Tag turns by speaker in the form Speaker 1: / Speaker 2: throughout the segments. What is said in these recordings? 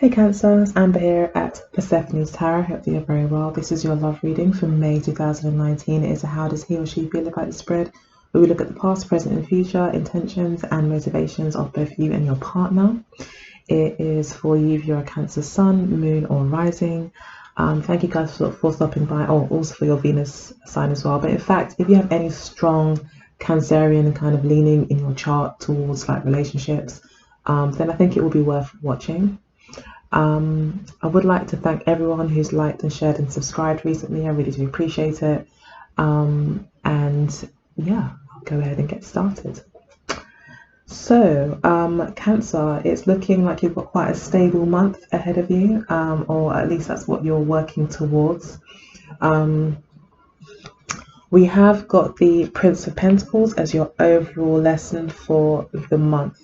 Speaker 1: Hey Cancers, Amber here at Persephone's Tarot. Hope that you're very well. This is your love reading for May 2019. It is a how does he or she feel about the spread, where we look at the past, present and future, intentions and motivations of both you and your partner. It is for you if you're a Cancer sun, moon or rising. Thank you guys for stopping by. Oh, also for your Venus sign as well. But in fact, if you have any strong Cancerian kind of leaning in your chart towards like relationships, then I think it will be worth watching. I would like to thank everyone who's liked and shared and subscribed recently. I really do appreciate it. And yeah, I'll go ahead and get started. So, Cancer, it's looking like you've got quite a stable month ahead of you, or at least that's what you're working towards. We have got the Prince of Pentacles as your overall lesson for the month.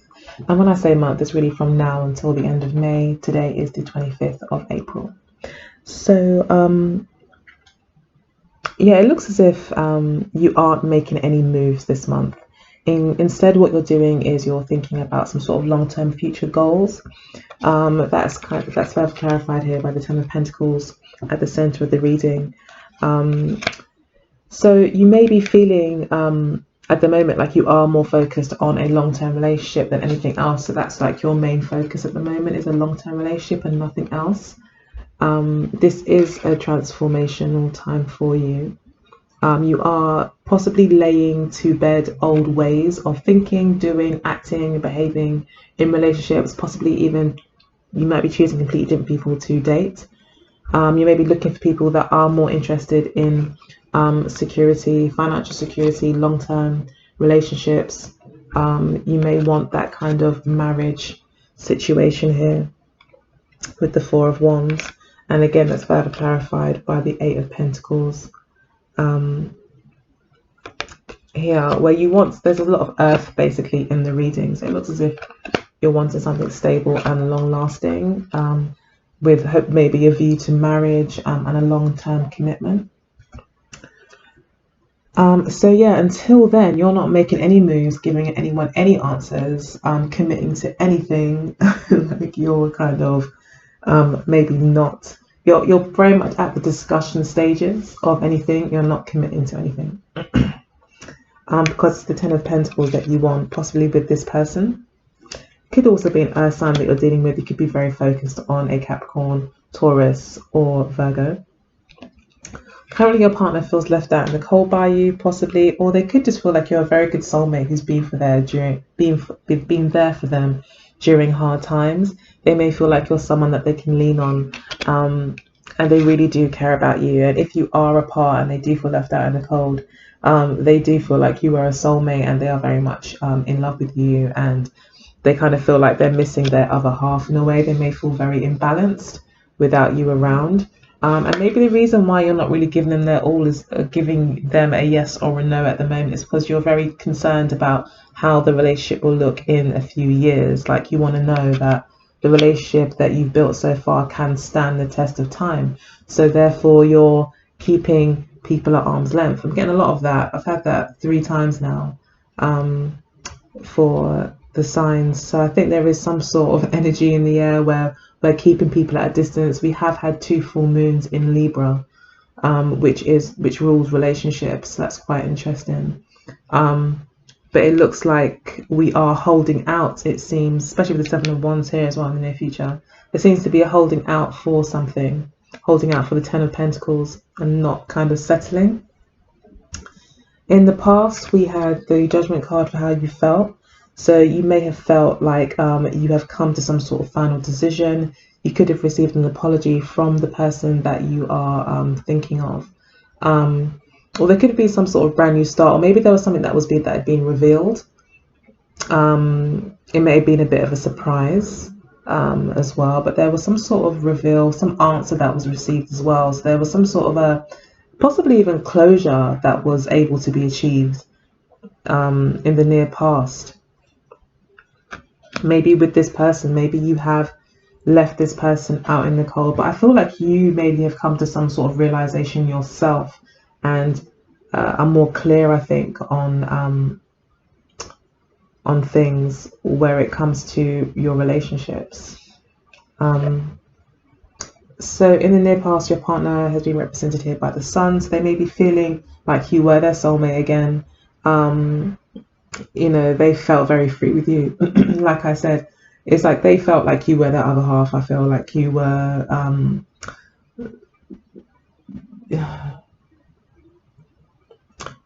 Speaker 1: And when I say month, it's really from now until the end of May. Today is the 25th of April. So, yeah, it looks as if you aren't making any moves this month. Instead, what you're doing is you're thinking about some sort of long-term future goals. That's further clarified here by the Ten of Pentacles at the center of the reading. So you may be feeling at the moment like you are more focused on a long-term relationship than anything else. So that's like your main focus at the moment is a long-term relationship and nothing else. This is a transformational time for you. You are possibly laying to bed old ways of thinking, doing, acting, behaving in relationships. Possibly even you might be choosing completely different people to date. You may be looking for people that are more interested in security, financial security, long-term relationships. You may want that kind of marriage situation here with the Four of Wands. And again, that's further clarified by the Eight of Pentacles. Here, where you want, there's a lot of earth basically in the readings. It looks as if you're wanting something stable and long-lasting, with hope, maybe a view to marriage and a long-term commitment. So yeah, until then, you're not making any moves, giving anyone any answers, committing to anything. Like you're kind of maybe not. You're very much at the discussion stages of anything. You're not committing to anything. Because it's the Ten of Pentacles that you want, possibly with this person. Could also be an earth sign that you're dealing with. You could be very focused on a Capricorn, Taurus, or Virgo. Currently, your partner feels left out in the cold by you, possibly, or they could just feel like you're a very good soulmate who's been there for them during hard times. They may feel like you're someone that they can lean on, and they really do care about you. And if you are apart and they do feel left out in the cold, they do feel like you are a soulmate, and they are very much in love with you, and they kind of feel like they're missing their other half in a way. They may feel very imbalanced without you around. And maybe the reason why you're not really giving them their all is giving them a yes or a no at the moment is because you're very concerned about how the relationship will look in a few years. Like you want to know that the relationship that you've built so far can stand the test of time. So therefore you're keeping people at arm's length. I'm getting a lot of that. I've had that 3 times now for the signs. So I think there is some sort of energy in the air where we're keeping people at a distance. We have had 2 full moons in Libra, which rules relationships. That's quite interesting. But it looks like we are holding out, it seems, especially with the Seven of Wands here as well in the near future. There seems to be a holding out for something, holding out for the Ten of Pentacles and not kind of settling. In the past, we had the Judgment card for how you felt. So you may have felt like you have come to some sort of final decision. You could have received an apology from the person that you are thinking of. Or there could be some sort of brand new start. Or maybe there was something that had been revealed. It may have been a bit of a surprise as well. But there was some sort of reveal, some answer that was received as well. So there was some sort of a, possibly even closure that was able to be achieved in the near past. Maybe with this person, maybe you have left this person out in the cold, but I feel like you maybe have come to some sort of realization yourself and are more clear, I think, on things where it comes to your relationships. So in the near past, your partner has been represented here by the sun. So they may be feeling like you were their soulmate again. They felt very free with you. Like I said, it's like they felt like you were their other half. I feel like you were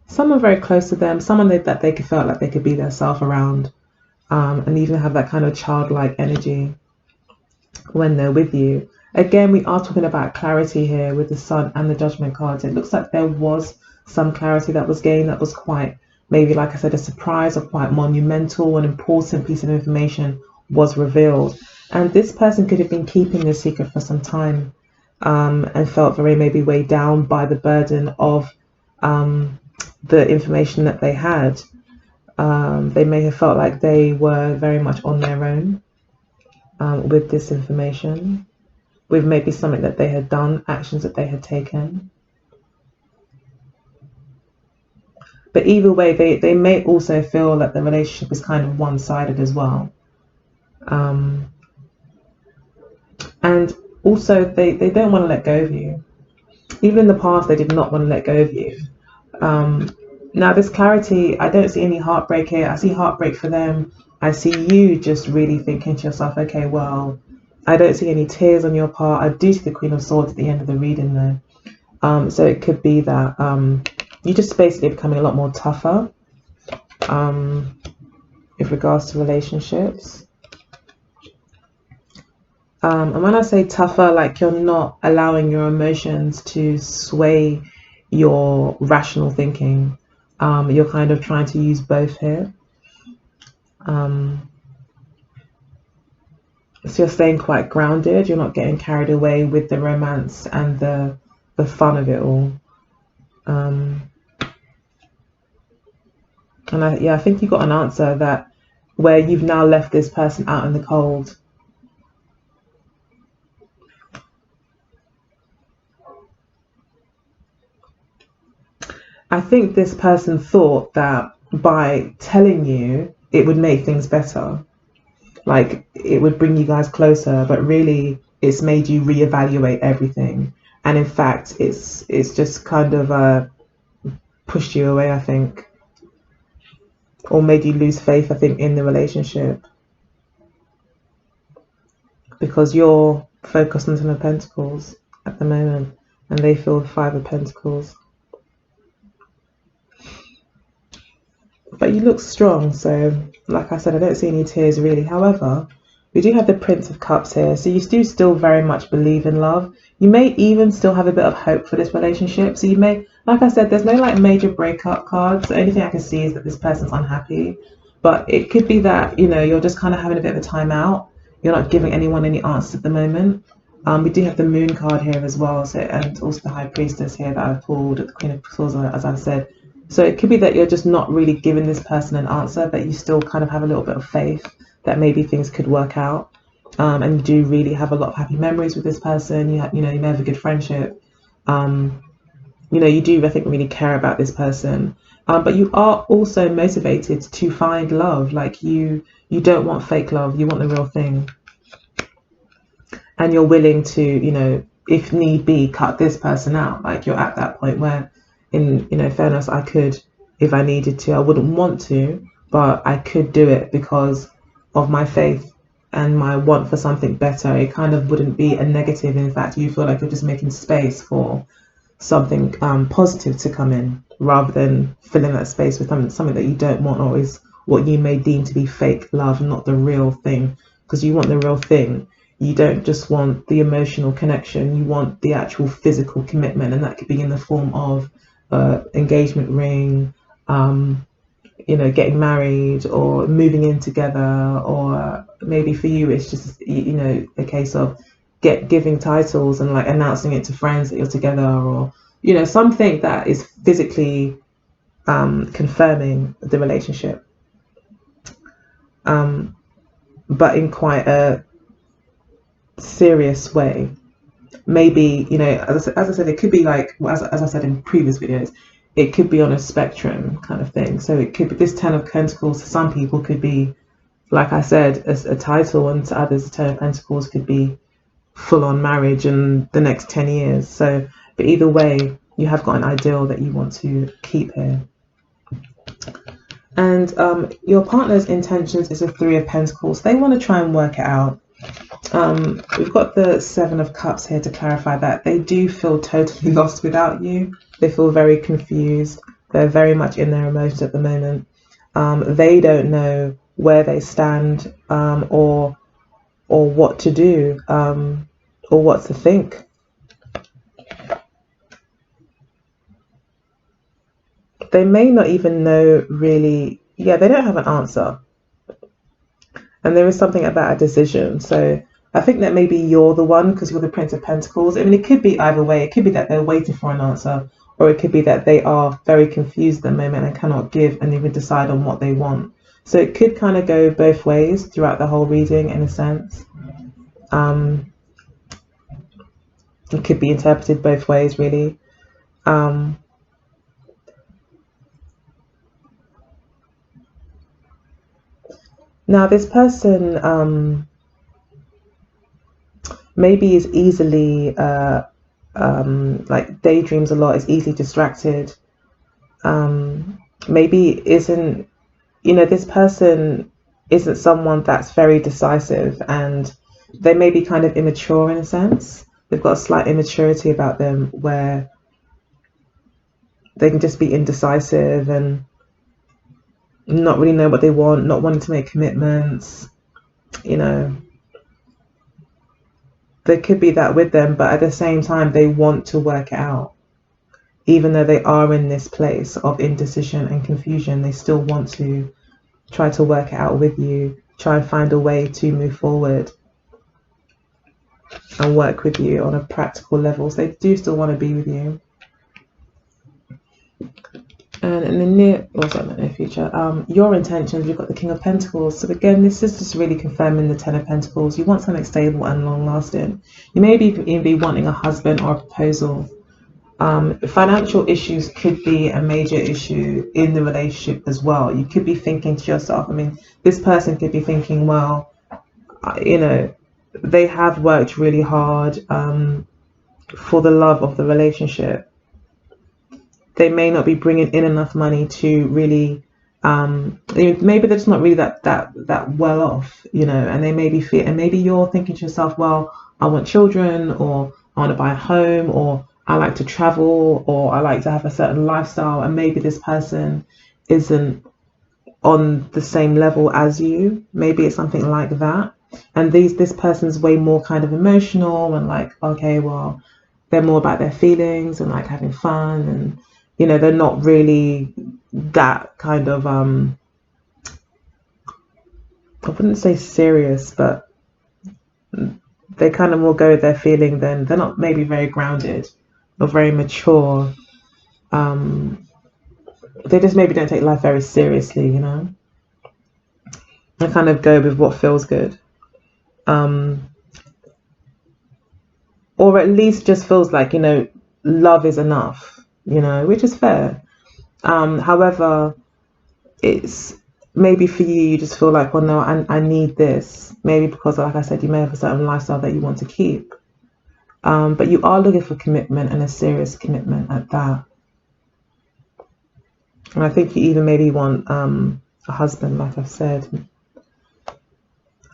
Speaker 1: someone very close to them, someone that they could felt like they could be their self around, and even have that kind of childlike energy when they're with you. Again, we are talking about clarity here with the sun and the judgment cards. It looks like there was some clarity that was gained that was quite, maybe like I said, a surprise or quite monumental. An important piece of information was revealed, and this person could have been keeping this secret for some time, and felt very maybe weighed down by the burden of the information that they had. They may have felt like they were very much on their own with this information, with maybe something that they had done, actions that they had taken. But either way, they may also feel that the relationship is kind of one-sided as well. And also, they don't want to let go of you. Even in the past, they did not want to let go of you. Now, this clarity, I don't see any heartbreak here. I see heartbreak for them. I see you just really thinking to yourself, okay, well, I don't see any tears on your part. I do see the Queen of Swords at the end of the reading though. So it could be that you're just basically becoming a lot more tougher with regards to relationships. And when I say tougher, like you're not allowing your emotions to sway your rational thinking. You're kind of trying to use both here. So you're staying quite grounded. You're not getting carried away with the romance and the fun of it all. And I think you got an answer that where you've now left this person out in the cold. I think this person thought that by telling you it would make things better, like it would bring you guys closer, but really it's made you reevaluate everything, and in fact it's just kind of pushed you away, I think, or made you lose faith, I think, in the relationship, because you're focused on Ten of Pentacles at the moment and they feel the Five of Pentacles. But you look strong, so like I said, I don't see any tears really. However, we do have the Prince of Cups here, so you do still very much believe in love. You may even still have a bit of hope for this relationship. So you may, like I said, there's no like major breakup cards. The only thing I can see is that this person's unhappy. But it could be that, you're just kind of having a bit of a time out. You're not giving anyone any answers at the moment. We do have the Moon card here as well, so, and also the High Priestess here that I've pulled, the Queen of Swords, as I've said. So it could be that you're just not really giving this person an answer, but you still kind of have a little bit of faith that maybe things could work out. And you do really have a lot of happy memories with this person. You may have a good friendship. You do, I think, really care about this person. But you are also motivated to find love. Like you don't want fake love. You want the real thing. And you're willing to, if need be, cut this person out. Like you're at that point where, in fairness, I could, if I needed to. I wouldn't want to, but I could do it because of my faith and my want for something better. It kind of wouldn't be a negative. In fact, you feel like you're just making space for something positive to come in, rather than filling that space with something that you don't want, or is what you may deem to be fake love, not the real thing. Because you want the real thing. You don't just want the emotional connection. You want the actual physical commitment, and that could be in the form of engagement ring, getting married or moving in together, or maybe for you it's just a case of giving titles and like announcing it to friends that you're together, or something that is physically confirming the relationship, but in quite a serious way. Maybe, as I said, it could be like, as I said in previous videos, it could be on a spectrum kind of thing. So it could be this Ten of Pentacles to some people could be, like I said, a title, and to others, the Ten of Pentacles could be full-on marriage in the next 10 years. So, but either way, you have got an ideal that you want to keep here. And your partner's intentions is a Three of Pentacles. They want to try and work it out. We've got the Seven of Cups here to clarify that. They do feel totally lost without you. They feel very confused. They're very much in their emotions at the moment. They don't know where they stand, or what to do, or what to think. They may not even know really. Yeah, they don't have an answer. And there is something about a decision. So I think that maybe you're the one, because you're the Prince of Pentacles. I mean, it could be either way. It could be that they're waiting for an answer, or it could be that they are very confused at the moment and cannot give and even decide on what they want. So it could kind of go both ways throughout the whole reading, in a sense. It could be interpreted both ways, really. Now, this person maybe is easily like daydreams a lot, is easily distracted. Maybe isn't, this person isn't someone that's very decisive, and they may be kind of immature in a sense. They've got a slight immaturity about them where they can just be indecisive and not really know what they want, not wanting to make commitments. There could be that with them, but at the same time, they want to work it out. Even though they are in this place of indecision and confusion, they still want to try to work it out with you, try and find a way to move forward and work with you on a practical level. So they do still want to be with you. And in the near future, your intentions, we've got the King of Pentacles. So again, this is just really confirming the Ten of Pentacles. You want something stable and long-lasting. You may even be wanting a husband or a proposal. Financial issues could be a major issue in the relationship as well. You could be thinking to yourself, I mean, this person could be thinking, well, they have worked really hard for the love of the relationship. They may not be bringing in enough money to really, maybe they're just not really that well off, and they may be and maybe you're thinking to yourself, well, I want children, or I want to buy a home, or I like to travel, or I like to have a certain lifestyle, and maybe this person isn't on the same level as you. Maybe it's something like that. And this person's way more kind of emotional and like, okay, well, they're more about their feelings and like having fun, and they're not really that kind of I wouldn't say serious, but they kind of more go with their feeling. Then they're not maybe very grounded or very mature. They just maybe don't take life very seriously, and kind of go with what feels good, or at least just feels like love is enough, which is fair. However, it's maybe for you, you just feel like, well, no, I need this. Maybe because, like I said, you may have a certain lifestyle that you want to keep. But you are looking for commitment, and a serious commitment at that. And I think you even maybe want a husband, like I've said.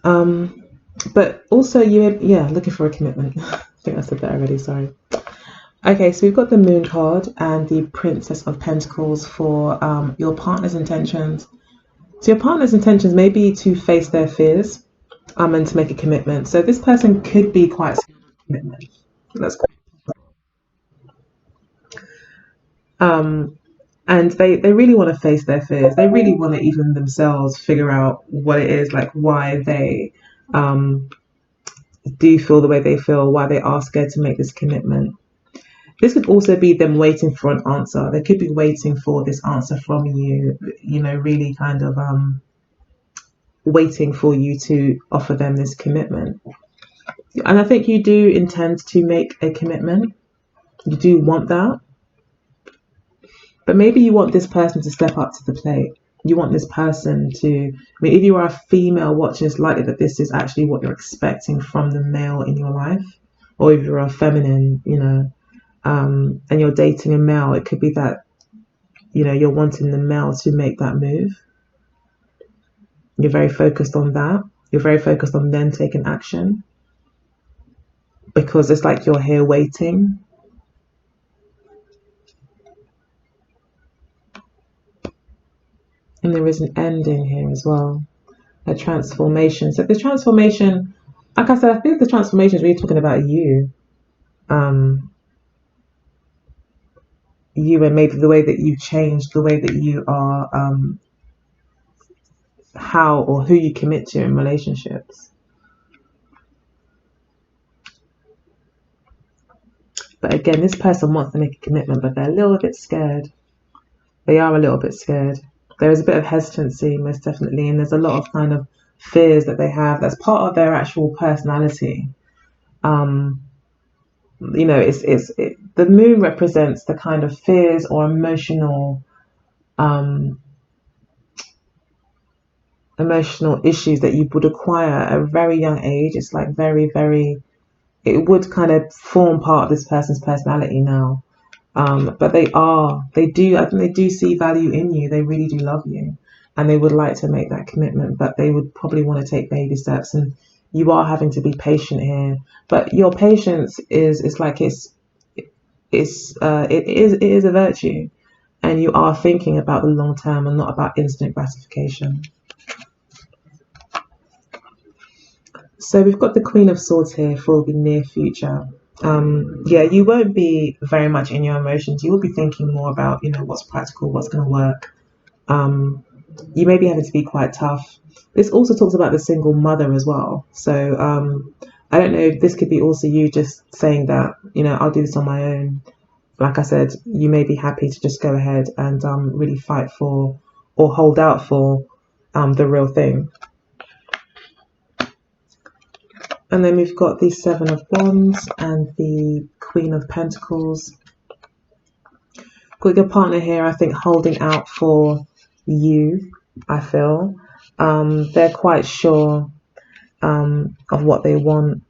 Speaker 1: But also looking for a commitment. I think I said that already, sorry. Okay, so we've got the Moon card and the Princess of Pentacles for your partner's intentions. So your partner's intentions may be to face their fears and to make a commitment. So this person could be quite scared of commitment. That's great. And they really want to face their fears. They really want to even themselves figure out what it is, like why they do feel the way they feel, why they are scared to make this commitment. This could also be them waiting for an answer. They could be waiting for this answer from you, really kind of waiting for you to offer them this commitment. And I think you do intend to make a commitment. You do want that. But maybe you want this person to step up to the plate. you want this person to, I mean, if you are a female watcher, it's likely that this is actually what you're expecting from the male in your life. Or if you're a feminine, and you're dating a male, it could be that, you're wanting the male to make that move. You're very focused on that. You're very focused on then taking action, because it's like you're here waiting. And there is an ending here as well, a transformation. So the transformation, like I said, I think the transformation is really talking about you. You, and maybe the way that you've changed, the way that you are, how or who you commit to in relationships. But again, this person wants to make a commitment, but they're a little bit scared. They are a little bit scared. There is a bit of hesitancy, most definitely, and there's a lot of kind of fears that they have. That's part of their actual personality. The moon represents the kind of fears or emotional issues that you would acquire at a very young age. It's like very, very, it would kind of form part of this person's personality now. But I think they do see value in you. They really do love you, and they would like to make that commitment, but they would probably want to take baby steps, and you are having to be patient here. But your patience is like it is a virtue, and you are thinking about the long term and not about instant gratification. So we've got the Queen of Swords here for the near future. You won't be very much in your emotions. You will be thinking more about, what's practical, what's going to work. You may be having to be quite tough. This also talks about the single mother as well. So I don't know if this could be also you just saying that, I'll do this on my own. Like I said, you may be happy to just go ahead and really fight for or hold out for the real thing. And then we've got the Seven of Wands and the Queen of Pentacles. Got your partner here, I think, holding out for you, I feel. They're quite sure of what they want.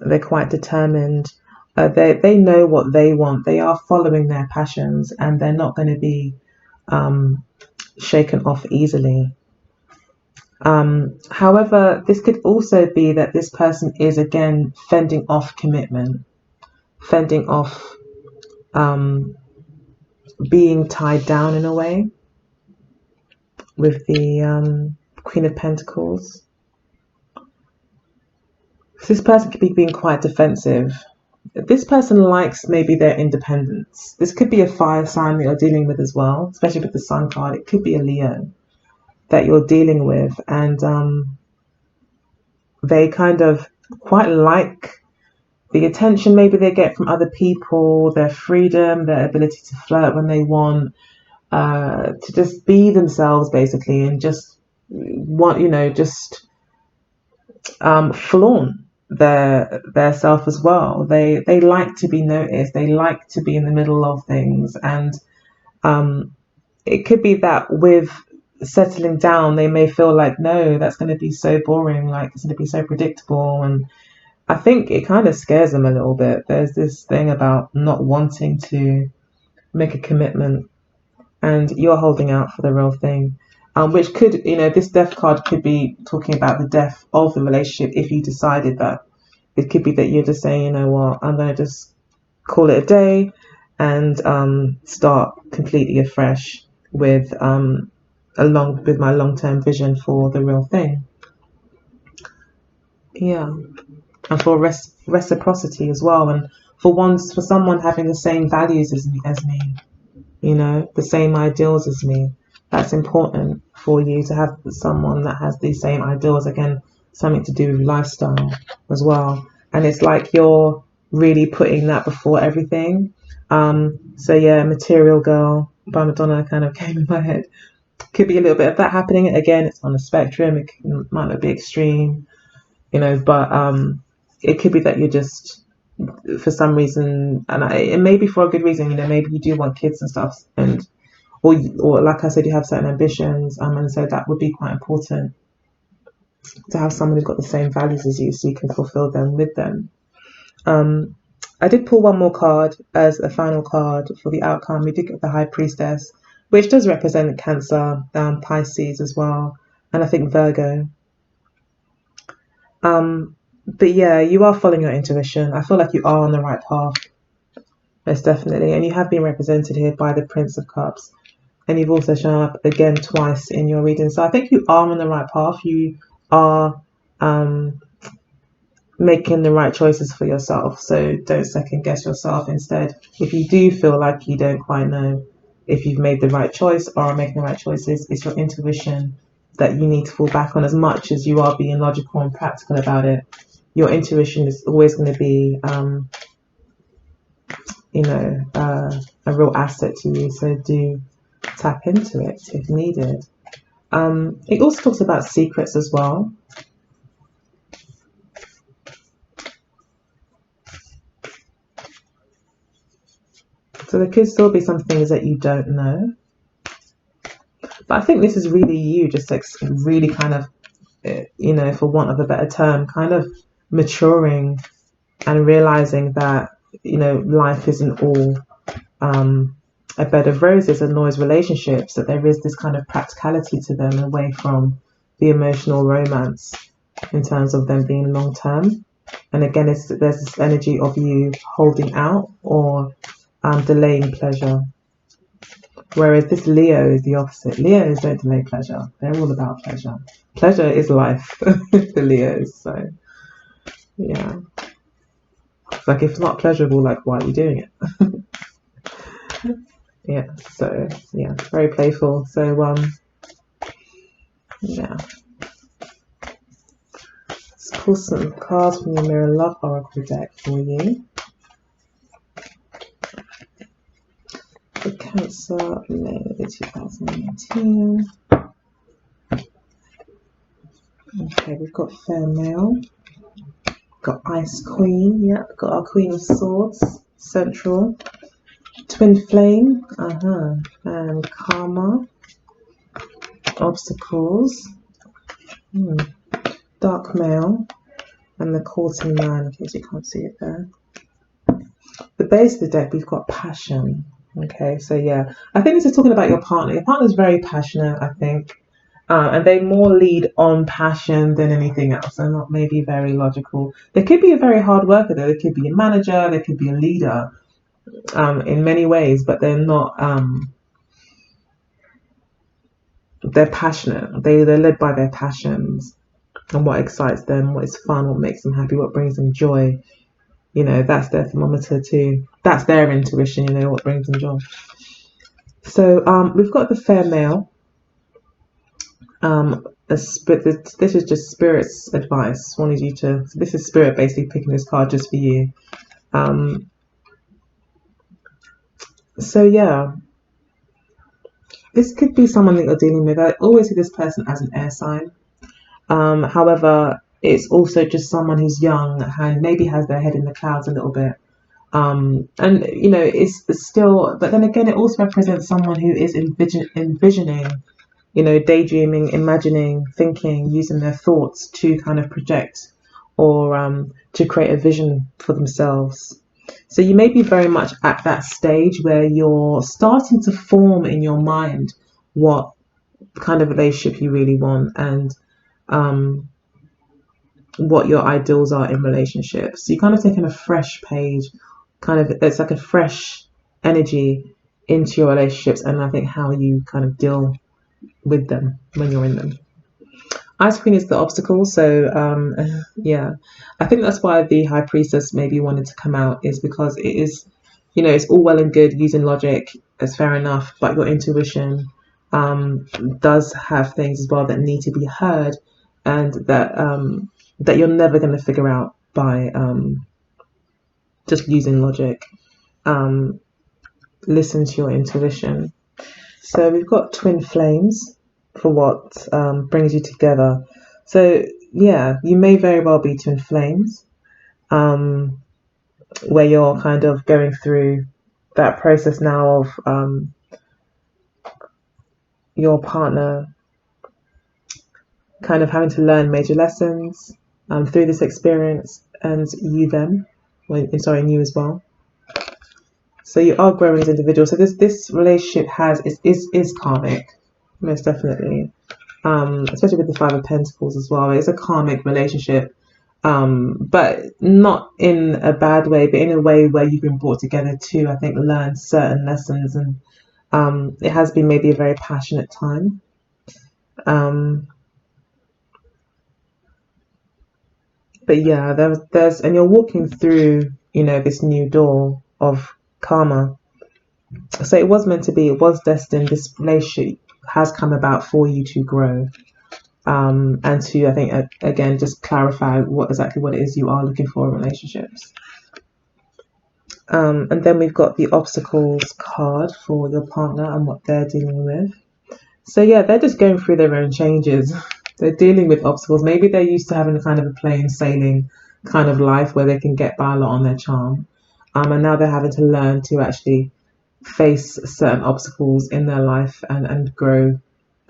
Speaker 1: They're quite determined. They know what they want. They are following their passions, and they're not going to be shaken off easily. However, this could also be that this person is again fending off commitment, fending off being tied down in a way with the Queen of Pentacles. So this person could be being quite defensive. This person likes maybe their independence. This could be a fire sign that you're dealing with as well, especially with the Sun card. It could be a Leo that you're dealing with, and they kind of quite like the attention maybe they get from other people, their freedom, their ability to flirt when they want, to just be themselves basically, and just want, flaunt their self as well. They like to be noticed. They like to be in the middle of things, and it could be that with settling down, they may feel like, no, that's going to be so boring, like it's going to be so predictable, and I think it kind of scares them a little bit. There's this thing about not wanting to make a commitment, and you're holding out for the real thing, which could, this death card could be talking about the death of the relationship. If you decided that, it could be that you're just saying, you know what, I'm going to just call it a day and start completely afresh with my long-term vision for the real thing. Yeah. And for reciprocity as well, and for someone having the same values as me, the same ideals as me. That's important for you to have someone that has the same ideals. Again, something to do with lifestyle as well. And it's like you're really putting that before everything. So yeah, Material Girl by Madonna kind of came in my head. Could be a little bit of that happening. Again, it's on a spectrum. It might not be extreme, but it could be that you're just, for some reason, and it may be for a good reason, maybe you do want kids and stuff, and or like I said, you have certain ambitions, and so that would be quite important to have someone who's got the same values as you, so you can fulfill them with them. I did pull one more card as a final card for the outcome. We did get the High Priestess, which does represent Cancer, Pisces as well, and I think Virgo. But yeah, you are following your intuition. I feel like you are on the right path, most definitely. And you have been represented here by the Prince of Cups. And you've also shown up again twice in your reading. So I think you are on the right path. You are making the right choices for yourself. So don't second guess yourself. Instead, if you do feel like you don't quite know if you've made the right choice or are making the right choices, it's your intuition that you need to fall back on. As much as you are being logical and practical about it, your intuition is always going to be, a real asset to you. So do tap into it if needed. It also talks about secrets as well. So there could still be some things that you don't know. But I think this is really you just really kind of, for want of a better term, kind of maturing and realizing that, life isn't all a bed of roses and noise relationships, that there is this kind of practicality to them away from the emotional romance in terms of them being long term. And again, there's this energy of you holding out or delaying pleasure. Whereas this Leo is the opposite. Leos don't delay pleasure. They're all about pleasure. Pleasure is life, the Leos. So, yeah. It's like, if it's not pleasurable, like, why are you doing it? Yeah, so, yeah, very playful. So, yeah. Let's pull some cards from the Mirror Love Oracle deck for you. For Cancer, May 2019. Okay, we've got Fair Male. Got Ice Queen, yeah, got our Queen of Swords, Central. Twin Flame, and Karma. Obstacles. Dark Male. And the Courting Man, in case you can't see it there. The base of the deck, we've got Passion. Okay, so yeah, I think this is talking about your partner. Your partner's very passionate, I think. And they more lead on passion than anything else. They're not maybe very logical. They could be a very hard worker, though. They could be a manager. They could be a leader in many ways, but they're not. They're passionate. They're led by their passions and what excites them, what is fun, what makes them happy, what brings them joy. That's their thermometer too. That's their intuition, what brings them joy. So we've got the Fair Male. This is just Spirit's advice. This is Spirit basically picking this card just for you. So yeah, this could be someone that you're dealing with. I always see this person as an air sign. However, it's also just someone who's young and maybe has their head in the clouds a little bit. And it's still, but then again, it also represents someone who is envisioning, daydreaming, imagining, thinking, using their thoughts to kind of project or to create a vision for themselves. So you may be very much at that stage where you're starting to form in your mind what kind of relationship you really want and what your ideals are in relationships. So you're kind of taking a fresh page, it's like a fresh energy into your relationships, and I think how you kind of deal with them when you're in them. Ice Queen is the obstacle, so yeah, I think that's why the High Priestess maybe wanted to come out, is because it is, it's all well and good using logic, it's fair enough, but your intuition does have things as well that need to be heard, and that you're never going to figure out by just using logic. Listen to your intuition. So we've got Twin Flames for what brings you together. So yeah, you may very well be twin flames, where you're kind of going through that process now of your partner kind of having to learn major lessons through this experience, and you as well. So you are growing as individuals. So this relationship is karmic, most definitely. Especially with the Five of Pentacles as well. It's a karmic relationship, but not in a bad way, but in a way where you've been brought together to, I think, learn certain lessons, and it has been maybe a very passionate time. But yeah, there's and you're walking through, this new door of karma. So it was meant to be, it was destined. This relationship has come about for you to grow. And to, I think, again, just clarify exactly what it is you are looking for in relationships. And then we've got the obstacles card for your partner and what they're dealing with. So yeah, they're just going through their own changes. They're dealing with obstacles. Maybe they're used to having a kind of a plain sailing kind of life where they can get by a lot on their charm. And now they're having to learn to actually face certain obstacles in their life and grow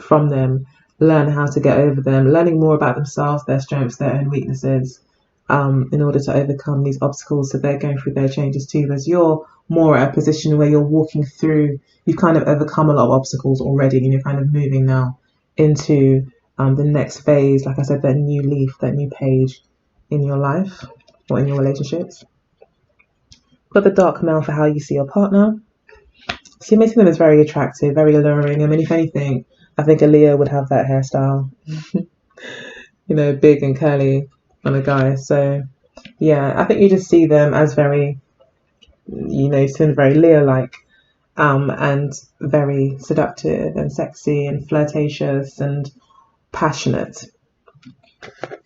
Speaker 1: from them, learn how to get over them, learning more about themselves, their strengths, their own weaknesses, in order to overcome these obstacles. So they're going through their changes too, as you're more at a position where you're walking through, you've kind of overcome a lot of obstacles already, and you're kind of moving now into the next phase, like I said, that new leaf, that new page in your life or in your relationships. Got the dark mail for how you see your partner. So you may see them as very attractive, very alluring. I mean, if anything, I think a Leo would have that hairstyle, big and curly on a guy. So yeah, I think you just see them as very, seem very Leo-like, and very seductive and sexy and flirtatious and passionate.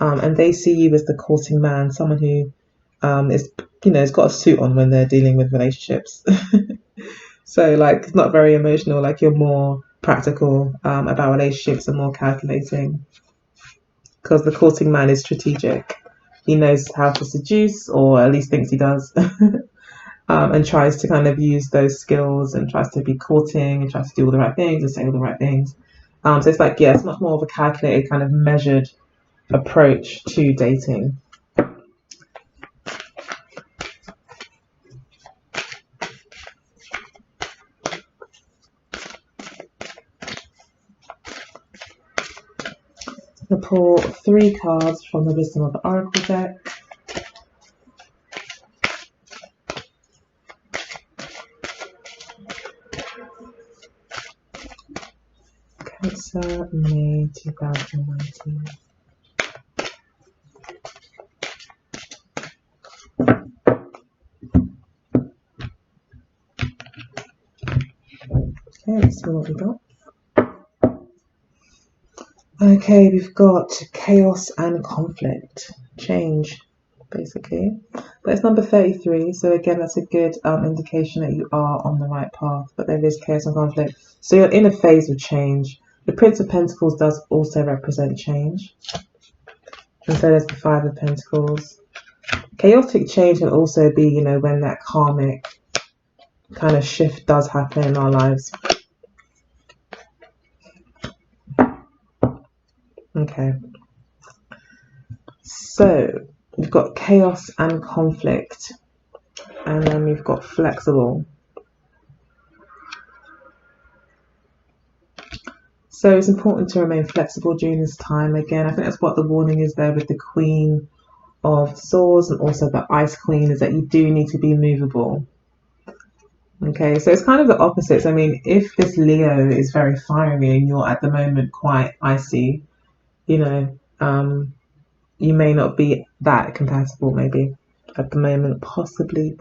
Speaker 1: And they see you as the courting man, someone who is, has got a suit on when they're dealing with relationships. So like, it's not very emotional, like you're more practical about relationships and more calculating, because the courting man is strategic. He knows how to seduce, or at least thinks he does, and tries to kind of use those skills and tries to be courting and tries to do all the right things and say all the right things. So it's like, yeah, it's much more of a calculated, kind of measured approach to dating. I'll pull 3 cards from the Wisdom of the Oracle deck. Cancer, May 2019. Okay, let's see what we got. Okay, we've got chaos and conflict, change, basically. But it's number 33, so again, that's a good indication that you are on the right path, but there is chaos and conflict. So you're in a phase of change. The Prince of Pentacles does also represent change. And so there's the Five of Pentacles. Chaotic change can also be, when that karmic kind of shift does happen in our lives. Okay, so we've got chaos and conflict, and then we've got flexible. So it's important to remain flexible during this time. Again, I think that's what the warning is there with the Queen of Swords and also the Ice Queen, is that you do need to be movable. Okay, so it's kind of the opposites. I mean, if this Leo is very fiery and you're at the moment quite icy, you may not be that compatible maybe at the moment, possibly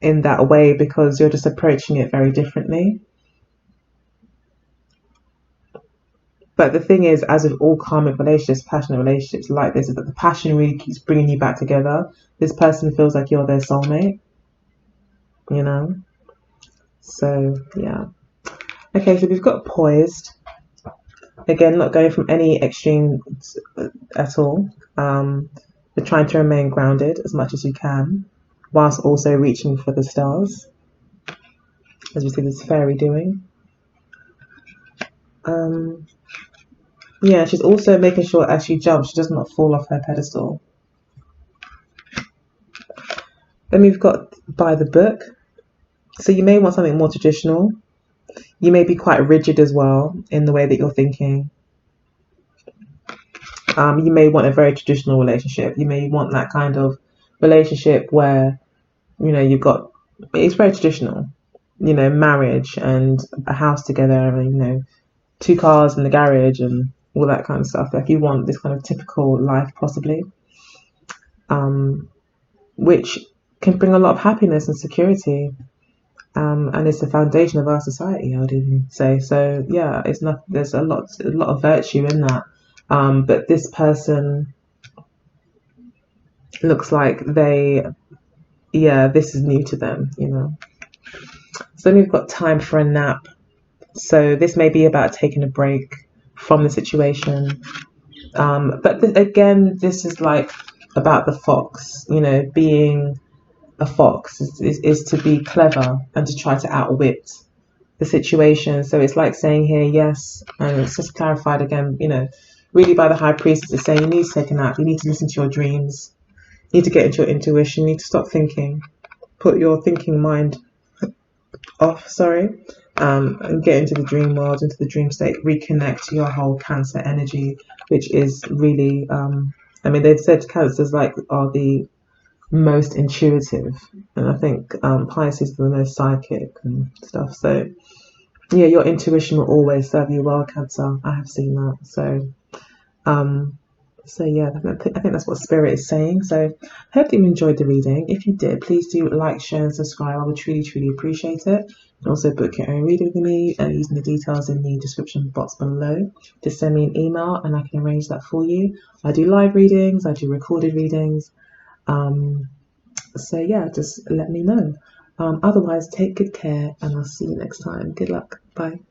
Speaker 1: in that way, because you're just approaching it very differently. But the thing is, as with all karmic relationships, passionate relationships like this, is that the passion really keeps bringing you back together. This person feels like you're their soulmate, So yeah. Okay, so we've got poised. Again, not going from any extreme at all. But trying to remain grounded as much as you can, whilst also reaching for the stars. as we see this fairy doing. Yeah, she's also making sure as she jumps, she does not fall off her pedestal. Then we've got by the book. So you may want something more traditional. You may be quite rigid as well in the way that you're thinking. You may want a very traditional relationship. You may want that kind of relationship where, you know, it's very traditional, you know, marriage and a house together and, you know, 2 cars in the garage and all that kind of stuff. Like you want this kind of typical life possibly, which can bring a lot of happiness and security. And it's the foundation of our society, I would even say. So yeah, there's a lot of virtue in that. But this person looks like this is new to them, you know. So then we've got time for a nap. So this may be about taking a break from the situation. But again, this is like about the fox, you know, being a fox is to be clever and to try to outwit the situation. So it's like saying here, yes, and it's just clarified again, you know, really by the high priestess, it's saying you need to take a nap, you need to listen to your dreams, you need to get into your intuition, you need to stop thinking, put your thinking mind off, and get into the dream world, into the dream state, reconnect to your whole Cancer energy, which is really, I mean, they've said Cancers are the most intuitive, and I think Pisces are the most psychic and stuff. So yeah, your intuition will always serve you well, Cancer. I have seen that. So yeah, I think that's what Spirit is saying. So I hope that you enjoyed the reading. If you did, please do like, share, and subscribe. I would truly appreciate it. And also book your own reading with me using the details in the description box below. Just send me an email and I can arrange that for you. I do live readings, I do recorded readings. So yeah, just let me know. Otherwise, take good care and I'll see you next time. Good luck. Bye.